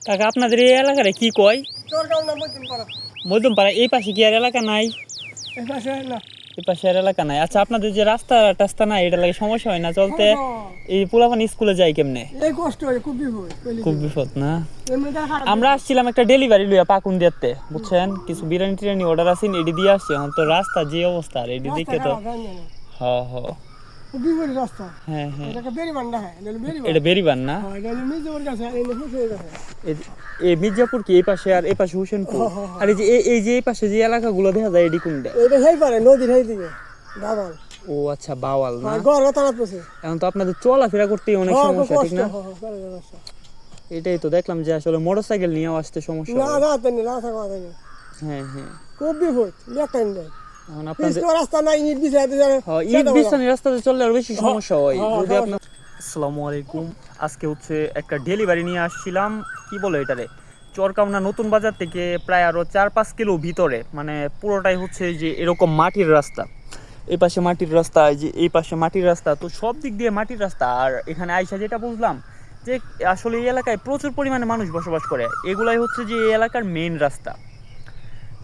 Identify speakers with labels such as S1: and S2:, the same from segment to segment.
S1: কাকা আপনাদের এই এলাকারে কি কয়?
S2: চরগাঁও না মধ্যমপাড়া।
S1: মধ্যমপাড়া। এই পাশে কি আর এলাকা নাই?
S2: এই পাশে না।
S1: এই পাশে আর এলাকা নাই। আচ্ছা আপনাদের যে রাস্তা টাস্তা নাই, এটা লাগে সমস্যা হয় না চলতে? এই পোলাপান স্কুলে যায় কেমনে?
S2: এই কষ্ট হয়, খুব বিপদ।
S1: খুব বিপদ না?
S2: এমনিটা খারাপ।
S1: আমরা আসছিলাম একটা ডেলিভারি লইয়া পাকুন দিতে, বুঝছেন? কিছু বিরিয়ানি টিরিয়ানি অর্ডার আছে, এডি দিয়ে আসছি। এখন তো রাস্তা যে অবস্থা, আর এডি দিকে তো হ হ
S2: খুব বিপদ রাস্তা।
S1: হ্যাঁ হ্যাঁ,
S2: এটা বেরিবান না, এটা বেরিবান।
S1: এটা বেরিবান না?
S2: হ্যাঁ, এটা মির্জাপুর কাছে, এই হুসেনের কাছে।
S1: এই মির্জাপুর কি এই পাশে, আর এই পাশে হুসেনপুর? আর এই যে এই পাশে যে এলাকাগুলো দেখা যায়, এডি কোনটা?
S2: এটা সেই পারে নদীর সেই দিকে বাবাল।
S1: ও আচ্ছা, বাওয়াল না?
S2: গড় তালাত পড়ছে।
S1: এখন তো আপনাদের চলাফেরা করতেই অনেক সমস্যা, ঠিক না? এটাই তো দেখলাম যে আসলে মোটরসাইকেল নিয়েও আসতে সমস্যা
S2: না
S1: হয়।
S2: রাতে না, রাতে কথা নেই।
S1: হ্যাঁ হ্যাঁ,
S2: খুব বিপদ, লেখাই নেই।
S1: এখন আপনাদের
S2: রাস্তা নাই, ইট বিছাই দিছে।
S1: ঈদ বিস্তানি রাস্তাতে চললে আর বেশি সমস্যা হয় যদি আপনার। আসসালামু আলাইকুম। আজকে হচ্ছে একটা ডেলিভারি নিয়ে আসছিলাম, কি বলে এটারে, চরকামনা নতুন বাজার থেকে প্রায় আরো 4-5 কিলো ভিতরে, মানে পুরোটাই হচ্ছে যে এরকম মাটির রাস্তা। এই পাশে মাটির রাস্তা, এই যে এই পাশে মাটির রাস্তা, তো সব দিক দিয়ে মাটির রাস্তা। আর এখানে আইসা যেটা বুঝলাম যে আসলে এই এলাকায় প্রচুর পরিমাণে মানুষ বসবাস করে, এগুলাই হচ্ছে যে এই এলাকার মেইন রাস্তা।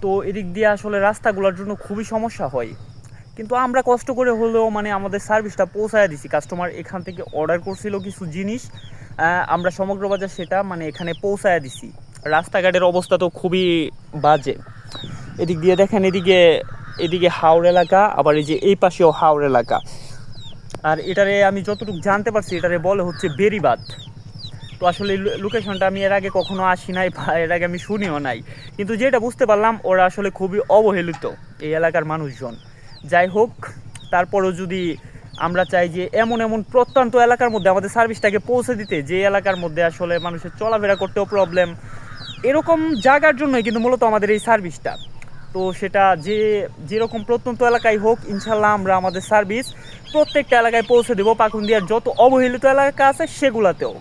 S1: তো এদিক দিয়ে আসলে রাস্তাগুলোর জন্য খুবই সমস্যা হয়, কিন্তু আমরা কষ্ট করে হলেও মানে আমাদের সার্ভিসটা পৌঁছায় দিছি। কাস্টমার এখান থেকে অর্ডার করছিল কিছু জিনিস, আমরা সমগ্র বাজার সেটা মানে এখানে পৌঁছায় দিছি। রাস্তাঘাটের অবস্থা তো খুবই বাজে। এদিক দিয়ে দেখেন, এদিকে হাওড় এলাকা, আবার এই যে এই পাশেও হাওড় এলাকা। আর এটারে আমি যতটুকু জানতে পারছি, এটারে বলে হচ্ছে বেরিবাদ। তো আসলে লোকেশনটা আমি এর আগে কখনো আসি নাই, বা এর আগে আমি শুনিও নাই, কিন্তু যেটা বুঝতে পারলাম ওরা আসলে খুবই অবহেলিত এই এলাকার মানুষজন। যাই হোক, তারপরও যদি আমরা চাই যে এমন এমন প্রত্যন্ত এলাকার মধ্যে আমাদের সার্ভিসটাকে পৌঁছে দিতে, যে এলাকার মধ্যে আসলে মানুষের চলাফেরা করতেও প্রবলেম, এরকম জায়গার জন্যই কিন্তু মূলত আমাদের এই সার্ভিসটা। তো সেটা যেরকম প্রত্যন্ত এলাকায় হোক, ইনশাল্লাহ আমরা আমাদের সার্ভিস প্রত্যেকটা এলাকায় পৌঁছে দেবো। পাকুন্দিয়ার যত অবহেলিত এলাকা আছে সেগুলাতেও।